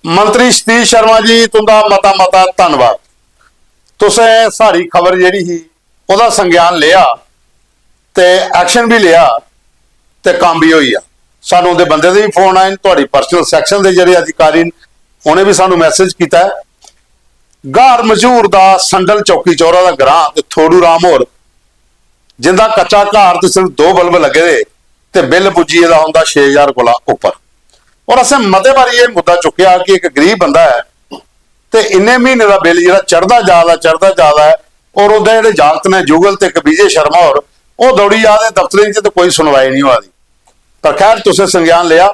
मंत्री सतीश शर्मा जी तुंदा मता मता धन्नवाद। तुसें सारी खबर जिहड़ी ही ओहदा संज्ञान लिया ते एक्शन भी लिया ते काम भी होई आ। सानू उहदे बंदे दे भी फोन आए, तुहाडी पर्सनल सैक्शन दे जिहड़े अधिकारी उन्हें भी सानू मैसेज किया है। गार मशहूर दा संडल चौकी चौरा दा ग्रां ते थोड़ू राम होर जिंदा कच्चा घर ते सिर्फ 2 बल्ब लगे दे ते बिल पुजी दा हुंदा 6000 कोला उपर। और असें मते बारी ये मुद्दा चुकिया कि एक गरीब बंदा है तो इन्ने महीने का बिल जो चढ़ता जा है और उहदे जिहड़े जागत ने जुगल ते विजय शर्मा और वो दौड़ी जा रहे दफ्तरें च, तो कोई सुनवाई नहीं हो रही। पर खैर तुसें संज्ञान लिया,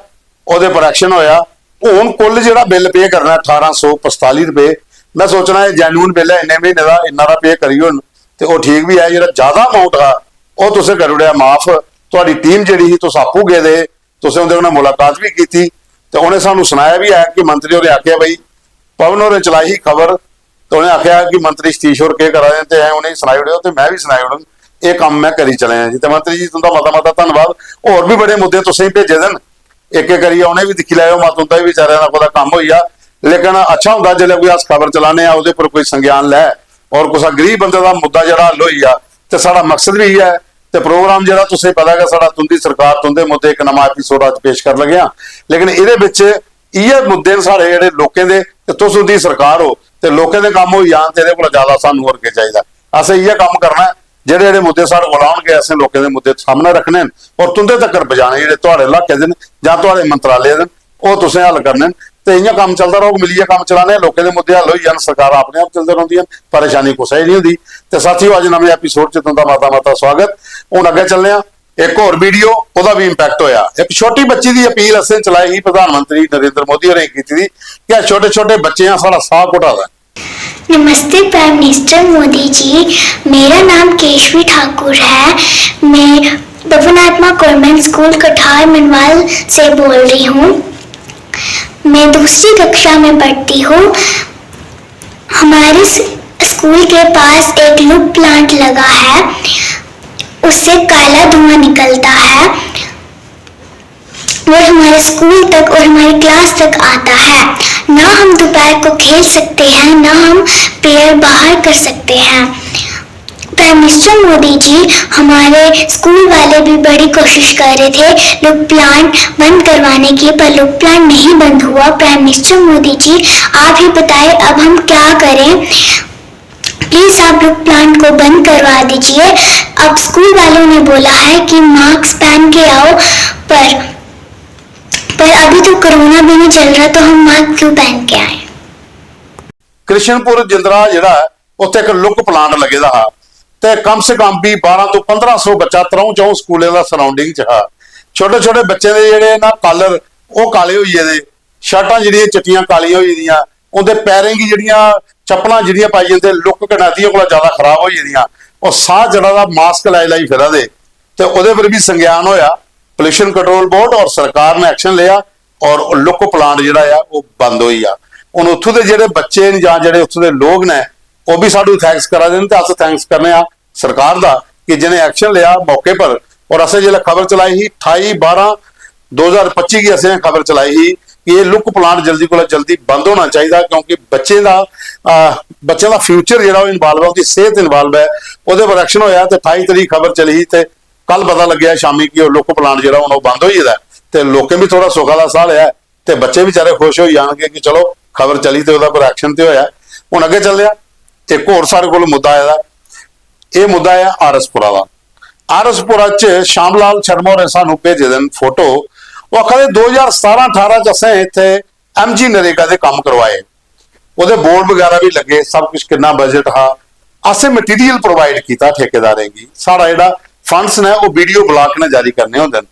उहदे पर एक्शन होया। हुण कुल जिहड़ा बिल पे करना 1845 रुपए, मैं सोचना है जैन्यून बिल है, इन्ने महीने का इन्ना पे करी हुण ते वो ठीक भी है। जिहड़ा ज्यादा अमाउंट है वो तुसें कर उड़िया माफ। तुहाडी टीम जिहड़ी ही तुस आपू गए दे, तुसें उहदे नाल मुलाकात भी की तो उन्हें सानू सुनाया भी है कि मंत्री होरें आख्या बई पवन होरें चलाई ही खबर तो उन्हें आख्या कि मंत्री सतीश होर के करा दे, उन्हें सुनाई उड़ो तो मैं भी सुनाई उड़न, ये काम मैं करी चले जी। तो मंत्री जी तुंदा मता मता धन्नवाद। होर भी बड़े मुद्दे तुसें भेजे देन, एक एक करिए उन्हें भी दिक्खी लैओ, मत उंदा भी बेचारियां दा कोई काम होई आ। लेकिन अच्छा हुंदा जिसले कोई अस खबर चलाने उहदे पर कोई संज्ञान लै और कुछ गरीब बंदे दा मुद्दा जिहड़ा हल होई आ ते साडा मकसद भी है। तो प्रोग्राम जिहड़ा तुसें पता है साडा तुंदी सरकार तुंदे मुद्दे एक नवां एपीसोड अज पेश कर लगे हां। लेकिन इहदे विच इहे मुद्दे साढ़े जिहड़े लोकें दे ते तुस उहदी सरकार हो ते लोकें दे काम होई जाण ते इहदे कोल ज्यादा सानूं होर के चाहीदा। असें इहे काम करना है, जिहड़े जिहड़े मुद्दे साढ़े कोल आउणगे असें लोकें दे मुद्दे सामने रखने और तुंदे तक पजाने, जिहड़े तुहाडे इलाके दे जां तुहाडे मंत्रालय दे ओह तुसें हल करने। तो इ'यां काम चलदा रहो, मिलिए काम चलाने, लोकें दे मुद्दे हल होई जाण, सरकार अपने आप चलदी रहिंदियां, परेशानी कुसै नहीं हुंदी। तो साथियों अज नवें एपीसोड च तुंदा मता मता स्वागत। हुण अगे चलने आ, एक होर वीडियो ओहदा भी इंपैक्ट होया। एक छोटी बच्ची की अपील असें चलाई ही, प्रधानमंत्री नरेंद्र मोदी होरें कीती दी कि छोटे छोटे बच्चे हैं साढ़ा साह घुटादा। नमस्ते प्राइम मिनिस्टर मोदी जी, मेरा नाम केशवी ठाकुर है। मैं पवन आत्मा गवर्नमेंट स्कूल कठार मनवाल से बोल रही हूँ। मैं दूसरी कक्षा में पढ़ती हूँ। हमारे स्कूल के पास एक लुक प्लांट लगा है, उससे काला धुआं निकलता है और हमारे स्कूल तक और हमारी क्लास तक आता है। ना हम दोपहर को खेल सकते हैं, ना हम पेड़ बाहर कर सकते हैं। प्राइम मिनिस्टर मोदी जी, हमारे स्कूल वाले भी बड़ी कोशिश कर रहे थे लुक प्लांट बंद करवाने की, पर लुक प्लांट नहीं बंद हुआ। प्राइम मिनिस्टर मोदी जी, आप ही बताएं अब हम क्या करें। प्लीज आप लुक प्लांट को बंद करवा दीजिए। अब स्कूल वालों ने बोला है कि मास्क पहन के आओ, पर अभी तो कोरोना भी नहीं चल रहा, तो हम मास्क क्यों पहन के आए। कृष्णपुर जिंदरा जिहड़ा उत्थे एक लुक प्लांट लगे दा हा ते कम से कम भी 1200 तो 1500 बच्चा 3-4 स्कूलों का सराउंडिंग च हा। छोटे छोटे बच्चे दे जिहड़े ना कलर वो काले होई गेदे, शर्टां जिहड़ियां चिट्टियां कालियां होई दियां, उहदे पैरें की जिहड़ियां चप्पलां जिहड़ियां पाई जंदे लुक कनादियां कोला ज्यादा खराब होई दियां, और साह जड़ा दा मास्क लाई फिरा दे। ते उहदे पर भी संज्ञान होया, पोल्यूशन कंट्रोल बोर्ड और सरकार ने एक्शन लिया और लुक प्लांट जिहड़ा आ वो बंद होई आ। हुण उत्थों दे जिहड़े बच्चे ने जां जिहड़े उत्थों दे लोग ने वो भी सानू थैंक्स करा देन ते अस थैंक्स करने आ सरकार दा कि जिन्हें एक्शन लिया मौके पर। और असें जिहड़े खबर चलाई ही 28/12/2025 की असें खबर चलाई ही कि ये लुक प्लांट जल्दी को जल्दी बंद होना चाहिए, क्योंकि बच्चे का फ्यूचर जिहड़ा इनवॉल्व है, उसकी सेहत इनवॉल्व है, वो पर एक्शन होया। तो 28 तरीक खबर चली ही ते कल पता लग्या शामी कि लुक प्लांट जिहड़ा हुण बंद हो गेदा ते लोकें भी थोड़ा सुखा दा साह लिया ते बच्चे बेचारे खुश हो जाणगे कि चलो खबर चली तो उहदा पर एक्शन ते होया। हुण अगे चलदे आ, एक होर सारे कोल मुद्दा आया, ये मुद्दा है आरसपुरा का। आरसपुरा च श्यामलाल शर्मा होरें सानू भेजे दिन फोटो, वो आखदे 2017-18 च असें इत्थे MG नरेगा दे काम करवाए, उहदे बोर्ड वगैरह भी लगे, सब कुछ कितना बजट हा, असें मटीरियल प्रोवाइड किया ठेकेदारें की। साढ़ा जिहड़ा फंड्स ने वो वीडियो ब्लॉक ने जारी करने होंदे न,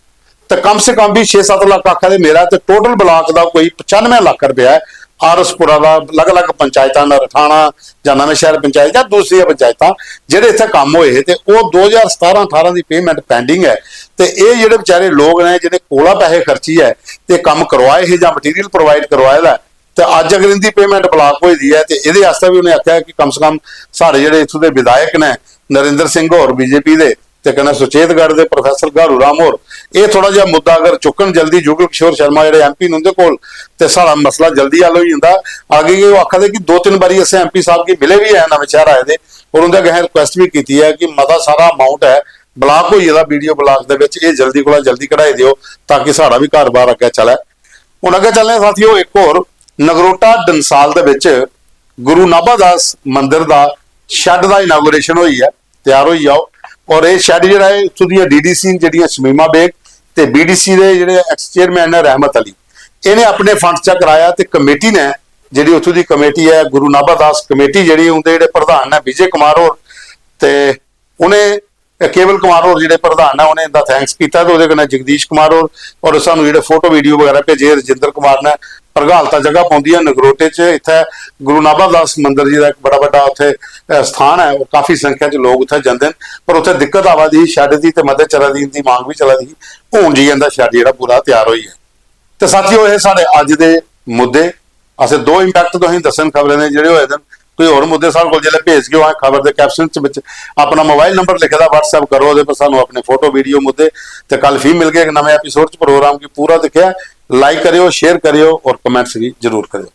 तो कम से कम भी 6-7 लाख आखदे मेरा, तो टोटल ब्लॉक का कोई 95 लाख रुपया है। आरसपुरा का अलग अलग पंचायतां नरठाणा जां नवें शहर पंचायत जां दूसरी पंचायतां जिहड़े इत्थे काम होए ते वो 2017-18 की पेमेंट पेंडिंग है। तो ये जिहड़े बेचारे लोग ने जिन्हें कोला पैसे खर्ची है ते काम करवाए है जां मटीरियल प्रोवाइड करवाए दा, तो अज अगर इनकी पेमेंट ब्लॉक होई दी है तो ये आस्ते भी उन्हें आख्या कि कम से कम साढ़े जिहड़े इत्थों के विधायक ने नरेंद्र सिंह होर BJP दे ਤੇ ਕਹਿੰਦਾ ਸੁਚੇਤਗੜ੍ਹ ਦੇ ਪ੍ਰੋਫੈਸਰ ਗਾਰੂ ਰਾਮ ਹੋਰ ਇਹ ਥੋੜਾ ਜਿਹਾ ਮੁੱਦਾ ਅਗਰ ਚੁੱਕਣ ਜਲਦੀ ਜੁਗਲ ਕਿਸ਼ੋਰ ਸ਼ਰਮਾ ਜਿਹੜੇ ਐਮਪੀ ਨੇ ਉਹਦੇ ਕੋਲ ਤੇ ਸਾਰਾ ਮਸਲਾ ਜਲਦੀ ਹੱਲ ਹੋ ਜਾਂਦਾ। ਅੱਗੇ ਉਹ ਆਖਦੇ ਕਿ 2-3 ਵਾਰੀ ਅਸੀਂ ਐਮਪੀ ਸਾਹਿਬ ਕੀ ਮਿਲੇ ਵੀ ਹੈ ਨਵੇਂ ਸ਼ਹਿਰ ਆਏ ਦੇ ਔਰ ਉਹਦੇ ਅੱਗੇ ਰਿਕੁਐਸਟ ਵੀ ਕੀਤੀ ਹੈ ਕਿ ਮਤਾ ਸਾਰਾ ਅਮਾਉਂਟ ਹੈ ਬਲਾਕ ਹੋਈ ਇਹਦਾ ਵੀਡੀਓ ਬਲਾਕ ਦੇ ਵਿੱਚ ਇਹ ਜਲਦੀ ਕੋਲ ਜਲਦੀ ਕਢਾਈ ਦਿਓ ਤਾਂ ਕਿ ਸਾਡਾ ਵੀ ਘਰ-ਬਾਰ ਅੱਗੇ ਚੱਲੇ। ਹੁਣ ਅੱਗੇ ਚੱਲਦੇ ਸਾਥੀਓ ਇੱਕ ਹੋਰ ਨਗਰੋਟਾ ਡੰਸਾਲ ਦੇ ਵਿੱਚ ਗੁਰੂ ਨਾਭਾ ਦਾਸ ਮੰਦਿਰ ਦਾ ਸ਼ੈੱਡ ਦਾ ਇਨਾਗੂਰੇਸ਼ਨ ਹੋਈ ਹੈ, ਤਿਆਰ ਹੋਈ ਆਓ ਔਰ ਇਹ ਸ਼ੈੱਡ ਜਿਹੜਾ ਹੈ ਉੱਥੋਂ ਦੀਆਂ ਡੀਡੀਸੀ ਜਿਹੜੀਆਂ ਸ਼ਮੀਮਾ ਬੇਗ ਤੇ ਬੀਡੀਸੀ ਦੇ ਜਿਹੜੇ ਐਕਸ ਚੇਅਰਮੈਨ ਨੇ ਰਹਿਮਤ ਅਲੀ ਇਹਨੇ ਆਪਣੇ ਫੰਡ ਚ ਕਰਾਇਆ ਤੇ ਕਮੇਟੀ ਨੇ ਜਿਹੜੀ ਉੱਥੋਂ ਦੀ ਕਮੇਟੀ ਹੈ ਗੁਰੂ ਨਾਭਾ ਦਾਸ ਕਮੇਟੀ ਜਿਹੜੀ ਉਹਦੇ ਜਿਹੜੇ ਪ੍ਰਧਾਨ ਨੇ ਵਿਜੇ ਕੁਮਾਰ ਹੋਰ ਤੇ ਉਹਨੇ ਕੇਵਲ ਕੁਮਾਰ ਹੋਰ ਜਿਹੜੇ ਪ੍ਰਧਾਨ ਨੇ ਉਹਨੇ ਇਹਦਾ ਥੈਂਕਸ ਕੀਤਾ ਤੇ ਉਹਦੇ ਨਾਲ ਜਗਦੀਸ਼ ਕੁਮਾਰ ਹੋਰ ਔਰ ਸਾਨੂੰ ਜਿਹੜੇ ਫੋਟੋ ਵੀਡੀਓ ਵਗੈਰਾ ਭੇਜੇ ਰਜਿੰਦਰ ਕੁਮਾਰ ਨੇ ਪ੍ਰਗਾਲਤਾ ਜਗ੍ਹਾ ਪਾਉਂਦੀ ਹੈ ਨਗਰੋਟੇ 'ਚ। ਇੱਥੇ ਗੁਰੂ ਨਾਭਾ ਦਾਸ ਮੰਦਿਰ ਜੀ ਦਾ ਇੱਕ ਬੜਾ ਵੱਡਾ ਉੱਥੇ ਸਥਾਨ ਹੈ ਉਹ ਕਾਫੀ ਸੰਖਿਆ 'ਚ ਲੋਕ ਉੱਥੇ ਜਾਂਦੇ ਨੇ ਪਰ ਉੱਥੇ ਦਿੱਕਤ ਆਵਾਦੀ ਸ਼ੈੱਡ ਦੀ ਤੇ ਮਦਦ ਚਲਾਦੀ ਦੀ ਮੰਗ ਵੀ ਚਲਾਦੀ ਹੁਣ ਜੀ ਇਹਦਾ ਸ਼ੈੱਡ ਜਿਹੜਾ ਪੂਰਾ ਤਿਆਰ ਹੋਈ ਹੈ। ਤੇ ਸਾਥੀਓ ਇਹ ਸਾਡੇ ਅੱਜ ਦੇ ਮੁੱਦੇ ਅਸੀਂ 2 ਇੰਪੈਕਟ ਤੋਂ ਹੀ ਦੱਸਣ ਖਬਰਾਂ ਨੇ ਜਿਹੜੇ ਹੋਏ ਨੇ। ਕੋਈ ਹੋਰ ਮੁੱਦੇ ਸਾਡੇ ਕੋਲ ਜਿਹੜੇ ਭੇਜ ਕੇ ਉਹ ਖਬਰ ਦੇ ਕੈਪਸ਼ਨ ਵਿੱਚ ਆਪਣਾ ਮੋਬਾਈਲ ਨੰਬਰ ਲਿਖਦਾ WhatsApp ਕਰੋ ਉਹਦੇ ਪਰ ਸਾਨੂੰ ਆਪਣੇ ਫੋਟੋ ਵੀਡੀਓ ਮੁੱਦੇ ਤੇ ਕੱਲ ਫਿਰ ਮਿਲ ਗਏ ਇੱਕ ਨਵੇਂ ਐਪੀਸੋਡ 'ਚ ਪ੍ਰੋਗਰਾਮ ਕੀ ਪੂਰਾ ਦਿਖਿਆ। ਲਾਈਕ ਕਰਿਓ, ਸ਼ੇਅਰ ਕਰਿਓ ਔਰ ਕਮੈਂਟਸ ਵੀ ਜ਼ਰੂਰ ਕਰਿਓ।